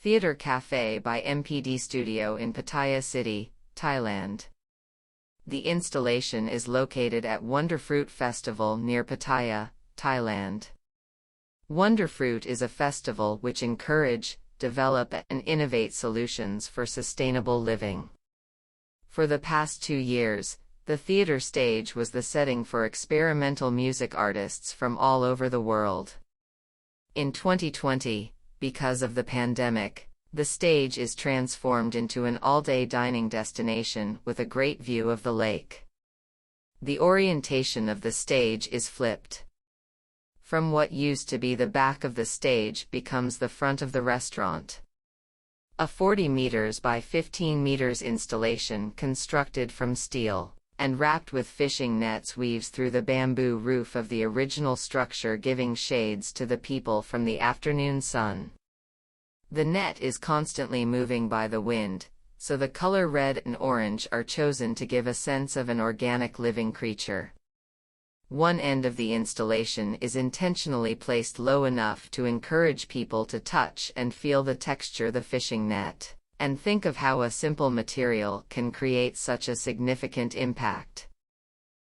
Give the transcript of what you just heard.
Theatre Cafe by MPDStudio in Pattaya City, Thailand. The installation is located at Wonderfruit Festival near Pattaya, Thailand. Wonderfruit is a festival which encourage, develop and innovate solutions for sustainable living. For the past 2 years, the theater stage was the setting for experimental music artists from all over the world. In 2020, because of the pandemic, the stage is transformed into an all-day dining destination with a great view of the lake. The orientation of the stage is flipped. From what used to be the back of the stage becomes the front of the restaurant. A 40 meters by 15 meters installation constructed from steel and wrapped with fishing nets weaves through the bamboo roof of the original structure, giving shades to the people from the afternoon sun. The net is constantly moving by the wind, so the color red and orange are chosen to give a sense of an organic living creature. One end of the installation is intentionally placed low enough to encourage people to touch and feel the texture of the fishing net, and think of how a simple material can create such a significant impact.